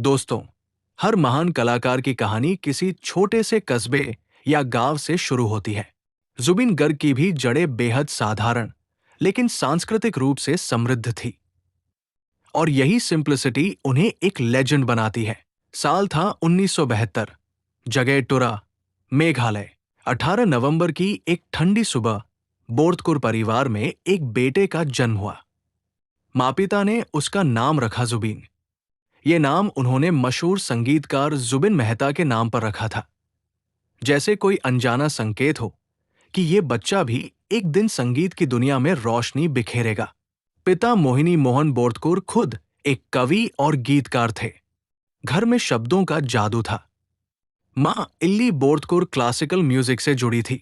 दोस्तों, हर महान कलाकार की कहानी किसी छोटे से कस्बे या गांव से शुरू होती है। जुबिन गर्ग की भी जड़ें बेहद साधारण लेकिन सांस्कृतिक रूप से समृद्ध थी और यही सिंप्लिसिटी उन्हें एक लेजेंड बनाती है। साल था 1972। जगह टुरा, मेघालय। 18 नवंबर की एक ठंडी सुबह बोर्दकुर परिवार में एक बेटे का जन्म हुआ। माँ पिता ने उसका नाम रखा जुबीन। ये नाम उन्होंने मशहूर संगीतकार जुबिन मेहता के नाम पर रखा था, जैसे कोई अनजाना संकेत हो कि ये बच्चा भी एक दिन संगीत की दुनिया में रोशनी बिखेरेगा। पिता मोहिनी मोहन बोर्दकुर खुद एक कवि और गीतकार थे। घर में शब्दों का जादू था। माँ इल्ली बोर्दकुर क्लासिकल म्यूजिक से जुड़ी थी,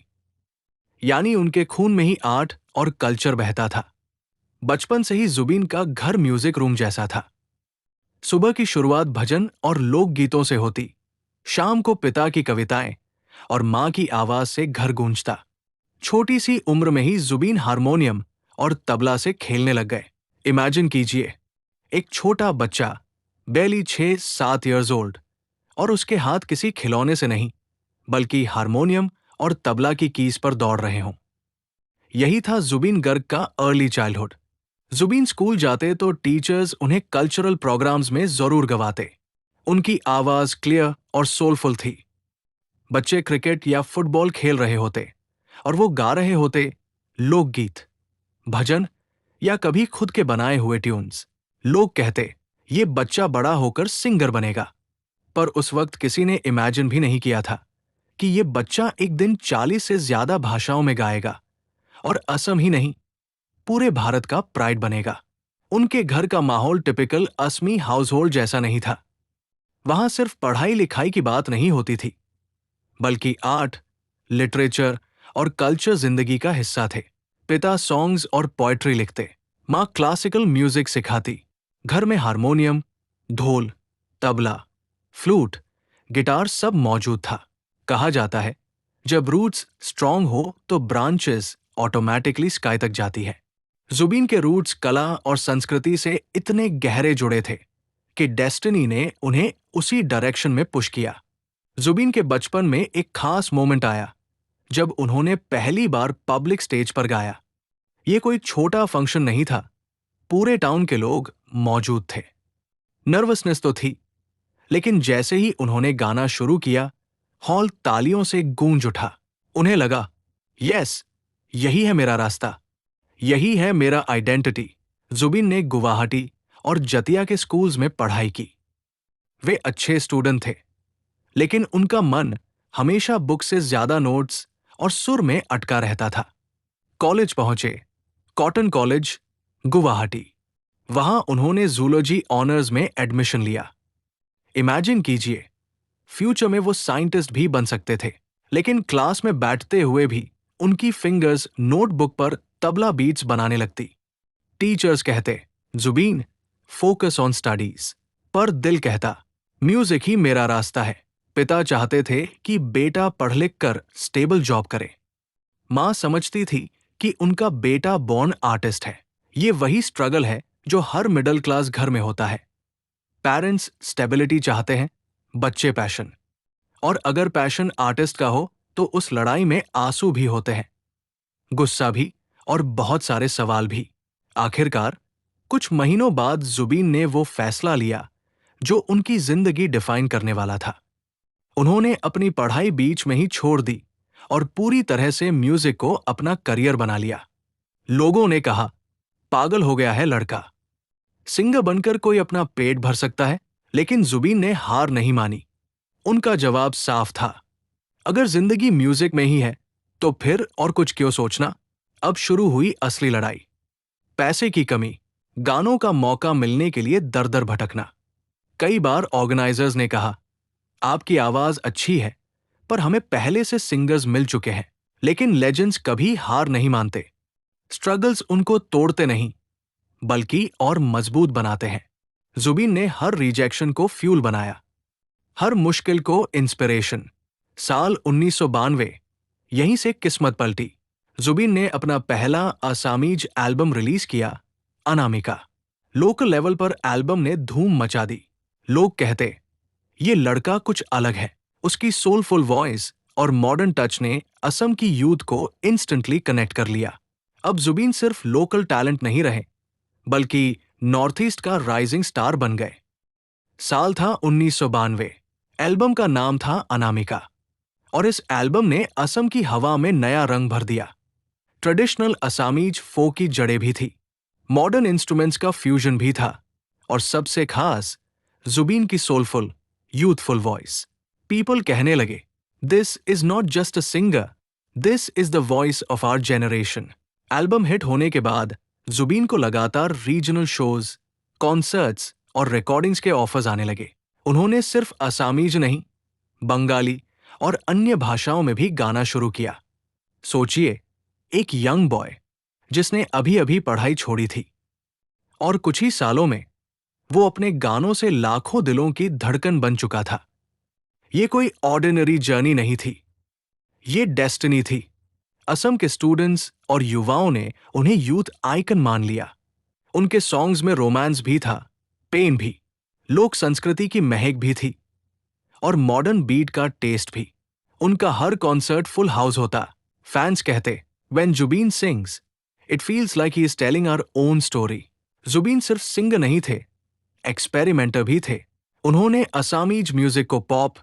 यानी उनके खून में ही आर्ट और कल्चर बहता था। बचपन से ही जुबिन का घर म्यूजिक रूम जैसा था। सुबह की शुरुआत भजन और लोकगीतों से होती, शाम को पिता की कविताएं और मां की आवाज से घर गूंजता। छोटी सी उम्र में ही जुबीन हारमोनियम और तबला से खेलने लग गए। इमेजिन कीजिए, एक छोटा बच्चा, बैली 6-7 ईयर्स ओल्ड, और उसके हाथ किसी खिलौने से नहीं बल्कि हारमोनियम और तबला की कीज पर दौड़ रहे हों। यही था जुबिन गर्ग का अर्ली चाइल्डहुड। जुबीन स्कूल जाते तो टीचर्स उन्हें कल्चरल प्रोग्राम्स में जरूर गवाते। उनकी आवाज क्लियर और सोलफुल थी। बच्चे क्रिकेट या फुटबॉल खेल रहे होते और वो गा रहे होते लोकगीत, भजन या कभी खुद के बनाए हुए ट्यून्स। लोग कहते, ये बच्चा बड़ा होकर सिंगर बनेगा। पर उस वक्त किसी ने इमेजिन भी नहीं किया था कि ये बच्चा एक दिन 40 से ज्यादा भाषाओं में गाएगा और असम ही नहीं, पूरे भारत का प्राइड बनेगा। उनके घर का माहौल टिपिकल असमी हाउसहोल्ड जैसा नहीं था। वहां सिर्फ पढ़ाई लिखाई की बात नहीं होती थी, बल्कि आर्ट, लिटरेचर और कल्चर जिंदगी का हिस्सा थे। पिता सॉन्ग्स और पोएट्री लिखते, माँ क्लासिकल म्यूजिक सिखाती। घर में हारमोनियम, ढोल, तबला, फ्लूट, गिटार सब मौजूद था। कहा जाता है, जब रूट्स स्ट्रांग हो तो ब्रांचेस ऑटोमेटिकली स्काई तक जाती है। जुबीन के रूट्स कला और संस्कृति से इतने गहरे जुड़े थे कि डेस्टिनी ने उन्हें उसी डायरेक्शन में पुश किया। जुबीन के बचपन में एक खास मोमेंट आया जब उन्होंने पहली बार पब्लिक स्टेज पर गाया। ये कोई छोटा फंक्शन नहीं था, पूरे टाउन के लोग मौजूद थे। नर्वसनेस तो थी, लेकिन जैसे ही उन्होंने गाना शुरू किया, हॉल तालियों से गूंज उठा। उन्हें लगा, यस, यही है मेरा रास्ता, यही है मेरा आइडेंटिटी। जुबिन ने गुवाहाटी और जतिया के स्कूल्स में पढ़ाई की। वे अच्छे स्टूडेंट थे, लेकिन उनका मन हमेशा बुक से ज्यादा नोट्स और सुर में अटका रहता था। कॉलेज पहुंचे, कॉटन कॉलेज, गुवाहाटी। वहां उन्होंने जूलॉजी ऑनर्स में एडमिशन लिया। इमेजिन कीजिए, फ्यूचर में वो साइंटिस्ट भी बन सकते थे, लेकिन क्लास में बैठते हुए भी उनकी फिंगर्स नोटबुक पर तबला बीट्स बनाने लगती। टीचर्स कहते, जुबीन, फोकस ऑन स्टडीज, पर दिल कहता, म्यूजिक ही मेरा रास्ता है। पिता चाहते थे कि बेटा पढ़ लिख कर स्टेबल जॉब करे। मां समझती थी कि उनका बेटा बॉर्न आर्टिस्ट है। ये वही स्ट्रगल है जो हर मिडिल क्लास घर में होता है। पेरेंट्स स्टेबिलिटी चाहते हैं, बच्चे पैशन। और अगर पैशन आर्टिस्ट का हो तो उस लड़ाई में आंसू भी होते हैं, गुस्सा भी और बहुत सारे सवाल भी। आखिरकार कुछ महीनों बाद जुबीन ने वो फैसला लिया जो उनकी जिंदगी डिफाइन करने वाला था। उन्होंने अपनी पढ़ाई बीच में ही छोड़ दी और पूरी तरह से म्यूजिक को अपना करियर बना लिया। लोगों ने कहा, पागल हो गया है लड़का, सिंगर बनकर कोई अपना पेट भर सकता है? लेकिन जुबीन ने हार नहीं मानी। उनका जवाब साफ था, अगर जिंदगी म्यूजिक में ही है तो फिर और कुछ क्यों सोचना। अब शुरू हुई असली लड़ाई। पैसे की कमी, गानों का मौका मिलने के लिए दर दर भटकना। कई बार ऑर्गेनाइजर्स ने कहा, आपकी आवाज अच्छी है, पर हमें पहले से सिंगर्स मिल चुके हैं। लेकिन लेजेंड्स कभी हार नहीं मानते। स्ट्रगल्स उनको तोड़ते नहीं, बल्कि और मजबूत बनाते हैं। जुबीन ने हर रिजेक्शन को फ्यूल बनाया, हर मुश्किल को इंस्पिरेशन। साल 1992, यहीं से किस्मत पलटी। जुबीन ने अपना पहला आसामीज एल्बम रिलीज किया, अनामिका। लोकल लेवल पर एल्बम ने धूम मचा दी। लोग कहते ये लड़का कुछ अलग है। उसकी सोलफुल वॉइस और मॉडर्न टच ने असम की यूथ को इंस्टेंटली कनेक्ट कर लिया। अब जुबीन सिर्फ लोकल टैलेंट नहीं रहे, बल्कि नॉर्थ ईस्ट का राइजिंग स्टार बन गए। साल था 1992। एल्बम का नाम था अनामिका, और इस एल्बम ने असम की हवा में नया रंग भर दिया। ट्रेडिशनल असामीज फोक की जड़ें भी थी, मॉडर्न इंस्ट्रूमेंट्स का फ्यूजन भी था, और सबसे खास जुबीन की सोलफुल यूथफुल वॉइस। पीपल कहने लगे, this is not just a singer, this is the voice of our generation. Album hit होने के बाद जुबीन को लगातार रीजनल शोज, कॉन्सर्ट्स और रिकॉर्डिंग्स के ऑफर्स आने लगे। उन्होंने सिर्फ असामीज नहीं, बंगाली और अन्य भाषाओं में भी गाना शुरू किया। सोचिए, एक यंग बॉय जिसने अभी अभी पढ़ाई छोड़ी थी, और कुछ ही सालों में वो अपने गानों से लाखों दिलों की धड़कन बन चुका था। ये कोई ऑर्डिनरी जर्नी नहीं थी, ये डेस्टिनी थी। असम के स्टूडेंट्स और युवाओं ने उन्हें यूथ आइकन मान लिया। उनके सॉन्ग्स में रोमांस भी था, पेन भी, लोक संस्कृति की महक भी थी, और मॉडर्न बीट का टेस्ट भी। उनका हर कॉन्सर्ट फुल हाउस होता। फैंस कहते, when Zubeen sings it feels like he is telling our own story. Zubeen सिर्फ सिंगर नहीं थे, एक्सपेरिमेंटर भी थे। उन्होंने असामीज म्यूजिक को पॉप,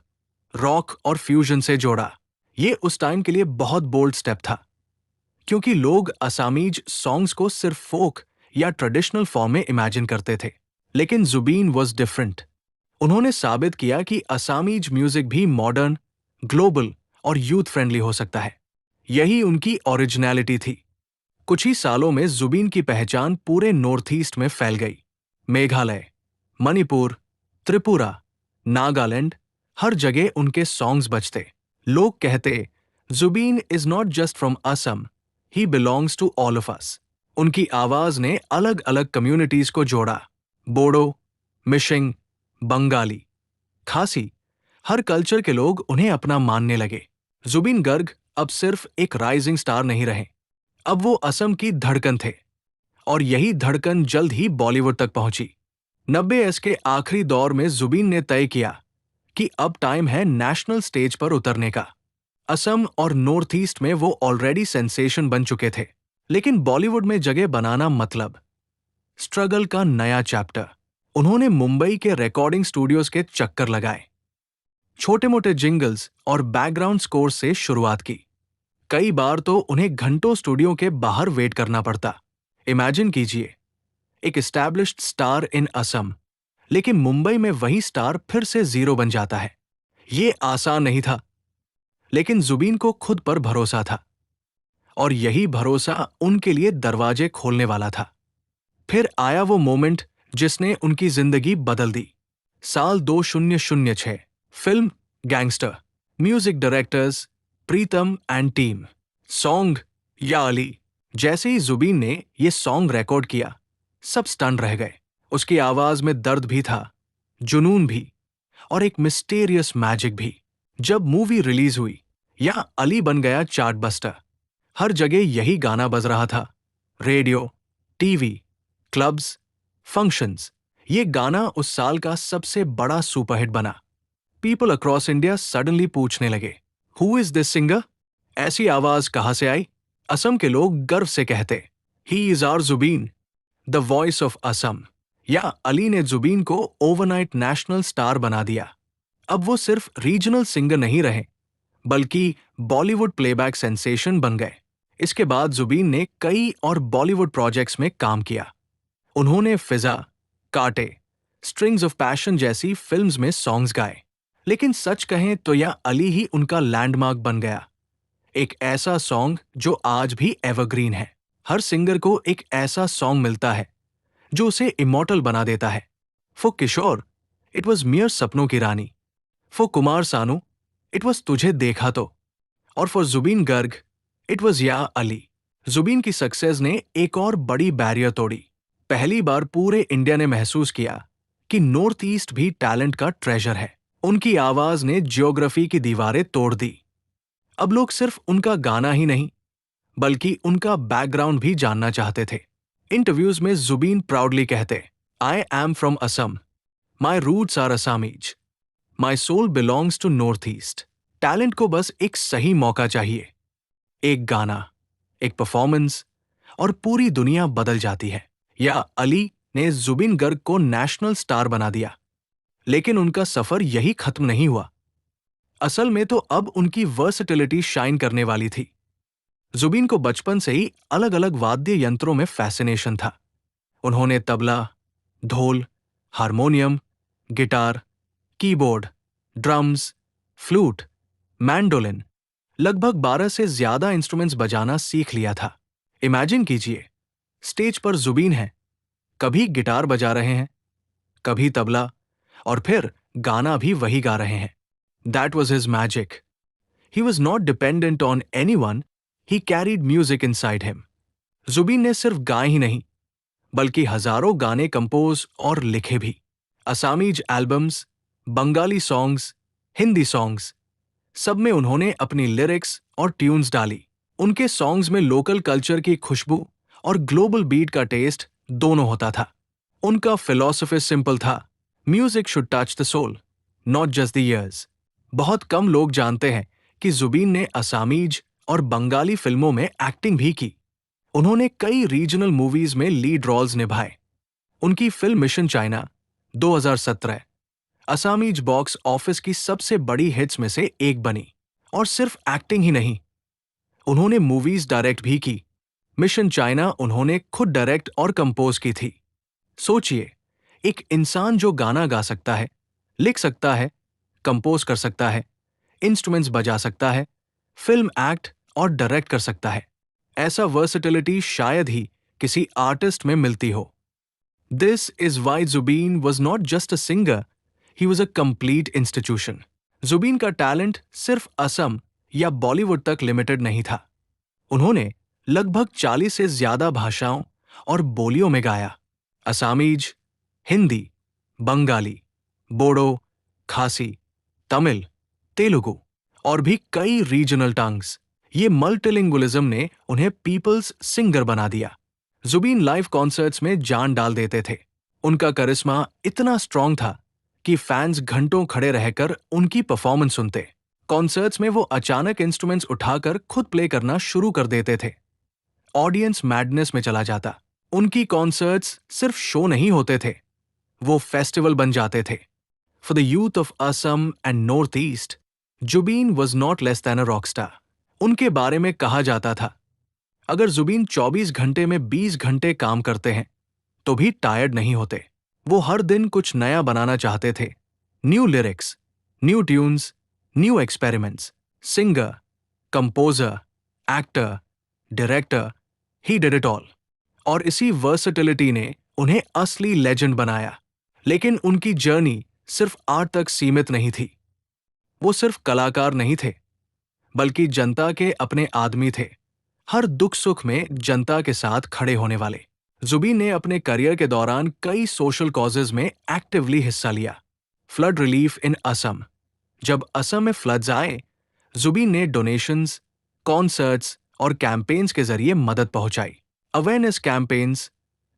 रॉक और फ्यूजन से जोड़ा। ये उस टाइम के लिए बहुत बोल्ड स्टेप था, क्योंकि लोग असामीज सॉन्ग्स को सिर्फ फोक या ट्रेडिशनल फॉर्म में इमेजिन करते थे। लेकिन जुबीन वॉज डिफरेंट। उन्होंने साबित किया कि असामीज म्यूजिक भी मॉडर्न, ग्लोबल और यूथ फ्रेंडली हो सकता है। यही उनकी ओरिजिनलिटी थी। कुछ ही सालों में जुबीन की पहचान पूरे नॉर्थ ईस्ट में फैल गई। मेघालय, मणिपुर, त्रिपुरा, नागालैंड, हर जगह उनके सॉन्ग्स बजते। लोग कहते, Zubeen is not just from Assam, he belongs to all of us. उनकी आवाज ने अलग अलग कम्युनिटीज को जोड़ा। बोडो, मिशिंग, बंगाली, खासी, हर कल्चर के लोग उन्हें अपना मानने लगे। जुबीन गर्ग अब सिर्फ एक राइजिंग स्टार नहीं रहे, अब वो असम की धड़कन थे, और यही धड़कन जल्द ही बॉलीवुड तक पहुंची। 90s के आखिरी दौर में जुबीन ने तय किया कि अब टाइम है नेशनल स्टेज पर उतरने का। असम और नॉर्थ ईस्ट में वो ऑलरेडी सेंसेशन बन चुके थे, लेकिन बॉलीवुड में जगह बनाना मतलब स्ट्रगल का नया चैप्टर। उन्होंने मुंबई के रिकॉर्डिंग स्टूडियोज के चक्कर लगाए, छोटे मोटे जिंगल्स और बैकग्राउंड स्कोर से शुरुआत की। कई बार तो उन्हें घंटों स्टूडियो के बाहर वेट करना पड़ता। इमेजिन कीजिए, एक एस्टैब्लिश्ड स्टार इन असम, लेकिन मुंबई में वही स्टार फिर से जीरो बन जाता है। ये आसान नहीं था, लेकिन जुबीन को खुद पर भरोसा था, और यही भरोसा उनके लिए दरवाजे खोलने वाला था। फिर आया वो मोमेंट जिसने उनकी जिंदगी बदल दी। साल 2006, film gangster, music directors Pritam and team, song या अली। जैसे ही जुबीन ने ये सॉन्ग रिकॉर्ड किया, सब स्टन रह गए। उसकी आवाज में दर्द भी था, जुनून भी, और एक मिस्टीरियस मैजिक भी। जब मूवी रिलीज हुई, या अली बन गया चार्टबस्टर। हर जगह यही गाना बज रहा था, रेडियो, टीवी, क्लब्स, फंक्शंस। ये गाना उस साल का सबसे बड़ा सुपरहिट बना। पीपल अक्रॉस इंडिया सडनली पूछने लगे, हु इज दिस सिंगर? ऐसी आवाज कहां से आई? असम के लोग गर्व से कहते, he is our Zubeen, the voice of Assam. Ya Ali ने जुबीन को ओवरनाइट नेशनल स्टार बना दिया। अब वो सिर्फ रीजनल सिंगर नहीं रहे, बल्कि बॉलीवुड प्लेबैक सेंसेशन बन गए। इसके बाद जुबीन ने कई और बॉलीवुड प्रोजेक्ट्स में काम किया। उन्होंने फिजा, कांटे, स्ट्रिंग्स ऑफ पैशन जैसी फिल्म्स में सॉन्ग्स गाए। लेकिन सच कहें तो यह अली ही उनका लैंडमार्क बन गया। एक ऐसा सॉन्ग जो आज भी एवरग्रीन है। हर सिंगर को एक ऐसा सॉन्ग मिलता है जो उसे इमॉर्टल बना देता है। For Kishore, it was Mere Sapnon ki Rani. For Kumar Sanu, it was तुझे देखा तो। और for Zubeen Garg, it was Ya Ali. Jubin की सक्सेस ने एक और बड़ी बैरियर तोड़ी। पहली बार पूरे इंडिया ने महसूस किया कि नॉर्थ ईस्ट भी टैलेंट का ट्रेजर है। उनकी आवाज ने ज्योग्राफी की दीवारें तोड़ दी। अब लोग सिर्फ उनका गाना ही नहीं, बल्कि उनका बैकग्राउंड भी जानना चाहते थे। इंटरव्यूज में जुबीन प्राउडली कहते, I am from Assam, my roots are Assamese, my soul belongs to north east. Talent को बस एक सही मौका चाहिए, एक गाना, एक परफॉर्मेंस, और पूरी दुनिया बदल जाती है। या अली ने जुबिन गर्ग को नेशनल स्टार बना दिया, लेकिन उनका सफर यही खत्म नहीं हुआ। असल में तो अब उनकी वर्सटिलिटी शाइन करने वाली थी। जुबिन को बचपन से ही अलग अलग वाद्य यंत्रों में फैसिनेशन था। उन्होंने तबला, ढोल, harmonium, guitar, keyboard, drums, flute, mandolin, लगभग 12 से ज्यादा इंस्ट्रूमेंट्स बजाना सीख लिया था। इमेजिन कीजिए, स्टेज पर जुबीन है, कभी गिटार बजा रहे हैं, कभी तबला, और फिर गाना भी वही गा रहे हैं। That was his magic. He was not dependent on anyone, he carried music inside him. Zubeen ने सिर्फ गाए ही नहीं, बल्कि हजारों गाने कंपोज और लिखे भी। Assamese albums, Bengali songs, Hindi songs, सब में उन्होंने अपनी लिरिक्स और ट्यून्स डाली। उनके सॉन्ग्स में लोकल कल्चर की खुशबू और ग्लोबल बीट का टेस्ट दोनों होता था। उनका फिलॉसफी सिंपल था, music should touch the soul, not just the ears. बहुत कम लोग जानते हैं कि जुबीन ने असामीज और बंगाली फिल्मों में एक्टिंग भी की। उन्होंने कई रीजनल मूवीज में लीड रोल्स निभाए। उनकी film mission China 2017 Assamese box office की सबसे बड़ी हिट्स में से एक बनी। और सिर्फ एक्टिंग ही नहीं, उन्होंने मूवीज डायरेक्ट भी की। मिशन चाइना उन्होंने खुद डायरेक्ट और कंपोज की थी। सोचिए, एक इंसान जो गाना गा सकता है, लिख सकता है, कंपोज कर सकता है, इंस्ट्रूमेंट्स बजा सकता है, फिल्म एक्ट और डायरेक्ट कर सकता है। ऐसा वर्सेटिलिटी शायद ही किसी आर्टिस्ट में मिलती हो। This is why Zubeen was not just a singer, he was a complete institution. Zubeen का टैलेंट सिर्फ असम या बॉलीवुड तक लिमिटेड नहीं था। उन्होंने लगभग 40 से ज्यादा भाषाओं और बोलियों में गाया। असामीज, हिंदी, बंगाली, बोडो, खासी, तमिल, तेलुगु और भी कई रीजनल टंग्स। ये मल्टीलिंगुअलिज्म ने उन्हें पीपल्स सिंगर बना दिया। जुबीन लाइव कॉन्सर्ट्स में जान डाल देते थे। उनका करिश्मा इतना स्ट्रांग था कि फैंस घंटों खड़े रहकर उनकी परफॉर्मेंस सुनते। कॉन्सर्ट्स में वो अचानक इंस्ट्रूमेंट्स उठाकर खुद प्ले करना शुरू कर देते थे। ऑडियंस मैडनेस में चला जाता। उनकी कॉन्सर्ट्स सिर्फ शो नहीं होते थे, वो फेस्टिवल बन जाते थे। For the youth of Assam and north east, Zubeen was not less than a rock star. उनके बारे में कहा जाता था, अगर जुबीन 24 घंटे में 20 घंटे काम करते हैं तो भी टायर्ड नहीं होते। वो हर दिन कुछ नया बनाना चाहते थे। New lyrics, new tunes, new experiments. Singer, composer, actor, director, he did it all. और इसी वर्सेटिलिटी ने उन्हें असली लेजेंड बनाया। लेकिन उनकी जर्नी सिर्फ आर्ट तक सीमित नहीं थी। वो सिर्फ कलाकार नहीं थे, बल्कि जनता के अपने आदमी थे। हर दुख सुख में जनता के साथ खड़े होने वाले। जुबीन ने अपने करियर के दौरान कई सोशल कॉजेज में एक्टिवली हिस्सा लिया। फ्लड रिलीफ इन असम, जब असम में फ्लड्स आए, जुबीन ने डोनेशंस, कॉन्सर्ट्स और कैंपेन्स के जरिए मदद पहुंचाई। अवेयरनेस कैंपेन्स,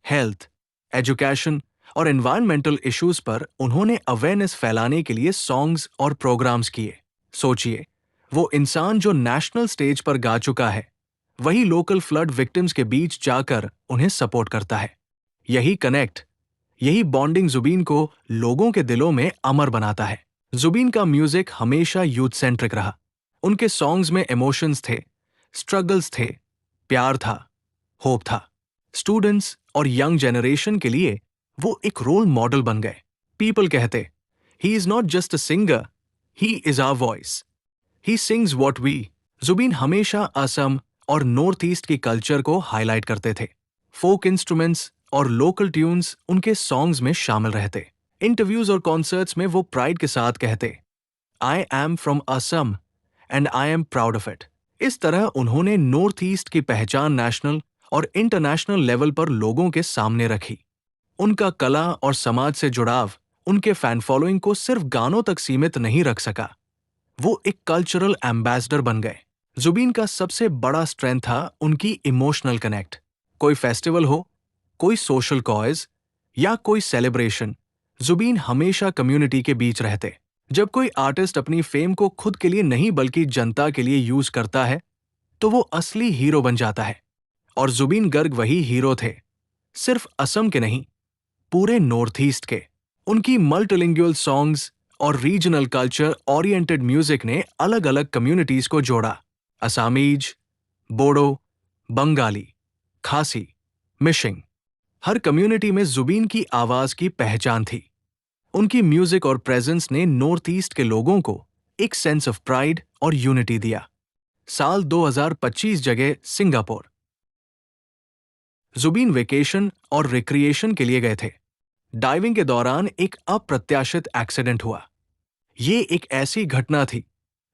हेल्थ, एजुकेशन और एनवायरमेंटल इश्यूज पर उन्होंने अवेयरनेस फैलाने के लिए सॉन्ग्स और प्रोग्राम्स किए। सोचिए, वो इंसान जो नेशनल स्टेज पर गा चुका है, वही लोकल फ्लड विक्टिम्स के बीच जाकर उन्हें सपोर्ट करता है। यही कनेक्ट, यही बॉन्डिंग जुबीन को लोगों के दिलों में अमर बनाता है। जुबीन का म्यूजिक हमेशा यूथ सेंट्रिक रहा। उनके सॉन्ग्स में इमोशंस थे, स्ट्रगल्स थे, प्यार था, होप था। स्टूडेंट्स और यंग जनरेशन के लिए वो एक रोल मॉडल बन गए। पीपल कहते, he is not just a singer, he is our voice, he sings what we. Zubeen हमेशा असम और नॉर्थ ईस्ट की कल्चर को हाईलाइट करते थे। फोक इंस्ट्रूमेंट्स और लोकल ट्यून्स उनके सॉन्ग्स में शामिल रहते। इंटरव्यूज और कॉन्सर्ट्स में वो प्राइड के साथ कहते, I am from Assam and I am proud of it. इस तरह उन्होंने नॉर्थ ईस्ट की पहचान नेशनल और इंटरनेशनल लेवल पर लोगों के सामने रखी। उनका कला और समाज से जुड़ाव उनके फैन फॉलोइंग को सिर्फ गानों तक सीमित नहीं रख सका, वो एक कल्चरल एम्बेसडर बन गए। जुबीन का सबसे बड़ा स्ट्रेंथ था उनकी इमोशनल कनेक्ट। कोई फेस्टिवल हो, कोई सोशल कॉज या कोई सेलिब्रेशन, जुबीन हमेशा कम्युनिटी के बीच रहते। जब कोई आर्टिस्ट अपनी फेम को खुद के लिए नहीं बल्कि जनता के लिए यूज करता है तो वो असली हीरो बन जाता है। और जुबीन गर्ग वही हीरो थे, सिर्फ असम के नहीं, पूरे नॉर्थ ईस्ट के। उनकी मल्टीलिंगुअल सॉन्ग्स और रीजनल कल्चर ओरिएंटेड म्यूजिक ने अलग अलग कम्युनिटीज को जोड़ा। असामीज, बोडो, बंगाली, खासी, मिशिंग, हर कम्युनिटी में जुबीन की आवाज की पहचान थी। उनकी म्यूजिक और प्रेजेंस ने नॉर्थ ईस्ट के लोगों को एक सेंस ऑफ प्राइड और यूनिटी दिया। साल 2025 जगह सिंगापुर। जुबीन वेकेशन और रिक्रिएशन के लिए गए थे। डाइविंग के दौरान एक अप्रत्याशित एक्सीडेंट हुआ। ये एक ऐसी घटना थी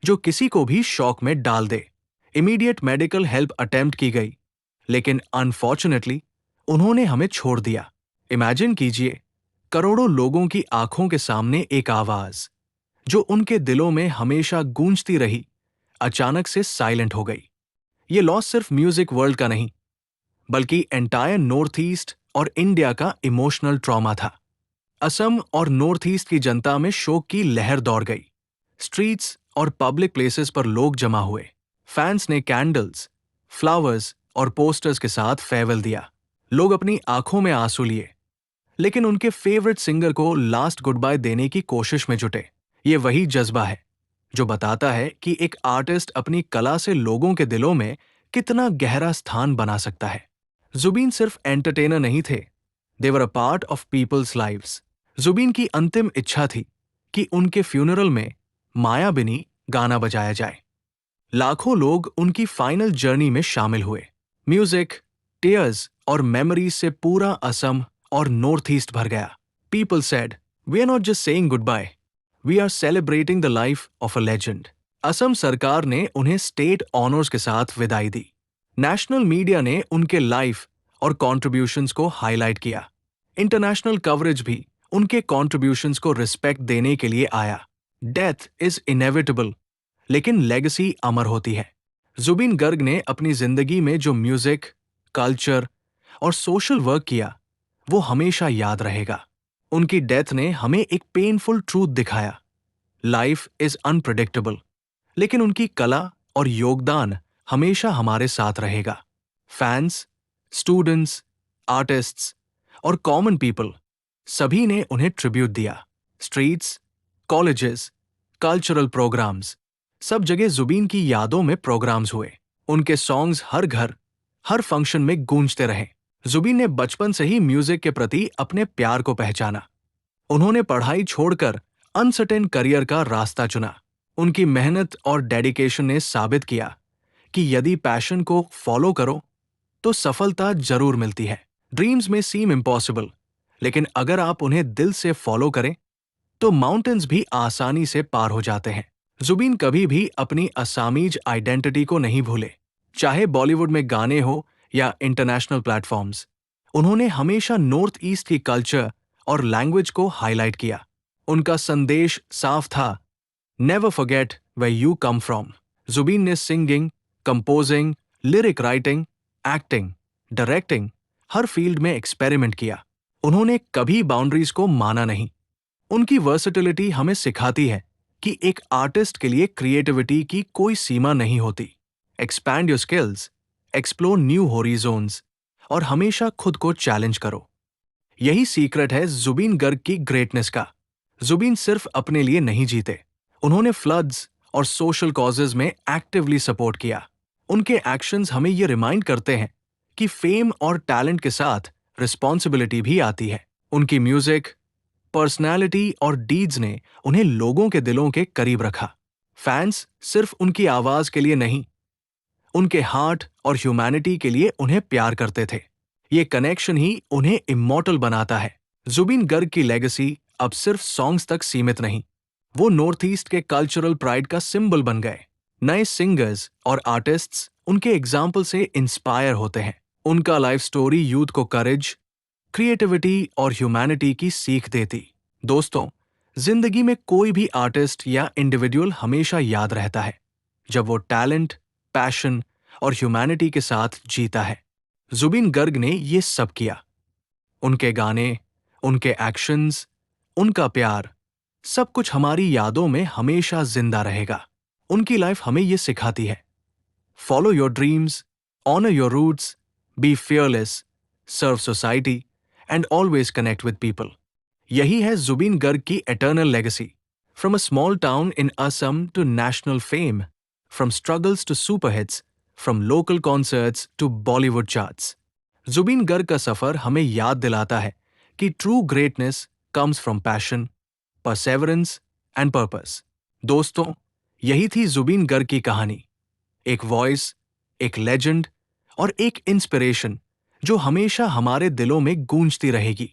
जो किसी को भी शॉक में डाल दे। इमीडिएट मेडिकल हेल्प अटेम्प्ट की गई, लेकिन अनफॉर्चुनेटली उन्होंने हमें छोड़ दिया। इमेजिन कीजिए, करोड़ों लोगों की आंखों के सामने एक आवाज जो उनके दिलों में हमेशा गूंजती रही, अचानक से साइलेंट हो गई। ये लॉस सिर्फ म्यूजिक वर्ल्ड का नहीं, बल्कि एंटायर नॉर्थ ईस्ट और इंडिया का इमोशनल ट्रॉमा था। असम और नॉर्थ ईस्ट की जनता में शोक की लहर दौड़ गई। स्ट्रीट्स और पब्लिक प्लेसेस पर लोग जमा हुए। फैंस ने कैंडल्स, फ्लावर्स और पोस्टर्स के साथ फेयरवेल दिया। लोग अपनी आंखों में आंसू लिए, लेकिन उनके फेवरेट सिंगर को लास्ट गुड बाय देने की कोशिश में जुटे। ये वही जज्बा है जो बताता है कि एक आर्टिस्ट अपनी कला से लोगों के दिलों में कितना गहरा स्थान बना सकता है। जुबीन सिर्फ एंटरटेनर नहीं थे, they were a part of people's lives. Zubeen की अंतिम इच्छा थी कि उनके फ्यूनरल में मायाबिनी गाना बजाया जाए। लाखों लोग उनकी फाइनल जर्नी में शामिल हुए। म्यूजिक, टीयर्स और मेमोरीज से पूरा असम और नॉर्थ ईस्ट भर गया। People said, we are not just saying goodbye, we are celebrating the life of a legend. Assam सरकार ने उन्हें स्टेट ऑनर्स के साथ विदाई दी। नेशनल मीडिया ने उनके लाइफ और कॉन्ट्रीब्यूशंस को हाईलाइट किया। इंटरनेशनल कवरेज भी उनके कॉन्ट्रीब्यूशंस को रिस्पेक्ट देने के लिए आया। डेथ इज इनेविटेबल, लेकिन लेगेसी अमर होती है। जुबीन गर्ग ने अपनी जिंदगी में जो म्यूजिक, कल्चर और सोशल वर्क किया, वो हमेशा याद रहेगा। उनकी डेथ ने हमें एक पेनफुल ट्रूथ दिखाया, लाइफ इज अनप्रेडिक्टेबल, लेकिन उनकी कला और योगदान हमेशा हमारे साथ रहेगा। फैंस, स्टूडेंट्स, आर्टिस्ट्स और कॉमन पीपल सभी ने उन्हें ट्रिब्यूट दिया। स्ट्रीट्स, कॉलेजेस, कल्चरल प्रोग्राम्स, सब जगह जुबीन की यादों में प्रोग्राम्स हुए। उनके सॉन्ग्स हर घर, हर फंक्शन में गूंजते रहे। जुबीन ने बचपन से ही म्यूजिक के प्रति अपने प्यार को पहचाना। उन्होंने पढ़ाई छोड़कर अनसर्टेन करियर का रास्ता चुना। उनकी मेहनत और डेडिकेशन ने साबित किया कि यदि पैशन को फॉलो करो तो सफलता जरूर मिलती है। ड्रीम्स में सीम इम्पॉसिबल, लेकिन अगर आप उन्हें दिल से फॉलो करें तो माउंटेन्स भी आसानी से पार हो जाते हैं। जुबीन कभी भी अपनी असामीज आइडेंटिटी को नहीं भूले, चाहे बॉलीवुड में गाने हो या इंटरनेशनल प्लेटफॉर्म्स। उन्होंने हमेशा नॉर्थ ईस्ट की कल्चर और लैंग्वेज को हाईलाइट किया। उनका संदेश साफ था, never forget where you come from. Zubeen ने singing, composing, lyric writing, acting, directing, हर फील्ड में एक्सपेरिमेंट किया। उन्होंने कभी बाउंड्रीज को माना नहीं। उनकी वर्सेटिलिटी हमें सिखाती है कि एक आर्टिस्ट के लिए क्रिएटिविटी की कोई सीमा नहीं होती। Expand your skills, explore new horizons और हमेशा खुद को चैलेंज करो। यही सीक्रेट है जुबीन गर्ग की ग्रेटनेस का। जुबीन सिर्फ अपने लिए नहीं जीते, उन्होंने फ्लड्स और सोशल कॉजेज में एक्टिवली सपोर्ट किया। उनके एक्शंस हमें ये रिमाइंड करते हैं कि फेम और टैलेंट के साथ रिस्पॉन्सिबिलिटी भी आती है। उनकी म्यूजिक, पर्सनैलिटी और डीड्स ने उन्हें लोगों के दिलों के करीब रखा। फैंस सिर्फ उनकी आवाज के लिए नहीं, उनके हार्ट और ह्यूमैनिटी के लिए उन्हें प्यार करते थे। ये कनेक्शन ही उन्हें इमॉर्टल बनाता है। जुबीन गर्ग की लेगेसी अब सिर्फ सॉन्ग्स तक सीमित नहीं, वो नॉर्थ ईस्ट के कल्चरल प्राइड का सिंबल बन गए। नए सिंगर्स और आर्टिस्ट्स उनके एग्जाम्पल से इंस्पायर होते हैं। उनका लाइफ स्टोरी यूथ को करेज, क्रिएटिविटी और ह्यूमैनिटी की सीख देती। दोस्तों, जिंदगी में कोई भी आर्टिस्ट या इंडिविजुअल हमेशा याद रहता है जब वो टैलेंट, पैशन और ह्यूमैनिटी के साथ जीता है। जुबीन गर्ग ने ये सब किया। उनके गाने, उनके एक्शंस, उनका प्यार, सब कुछ हमारी यादों में हमेशा जिंदा रहेगा। उनकी लाइफ हमें ये सिखाती है, follow your dreams, honour your roots, be fearless, serve society and always connect with people. यही है जुबिन गर्ग की eternal legacy. From a small town in Assam to national fame, from struggles to superhits, from local concerts to Bollywood charts. Zubin Garg का सफर हमें याद दिलाता है कि ट्रू ग्रेटनेस कम्स फ्रॉम पैशन, परसेवरेंस एंड पर्पस। दोस्तों, यही थी जुबिन गर्ग की कहानी, एक वॉइस, एक लेजेंड और एक इंस्पिरेशन जो हमेशा हमारे दिलों में गूंजती रहेगी।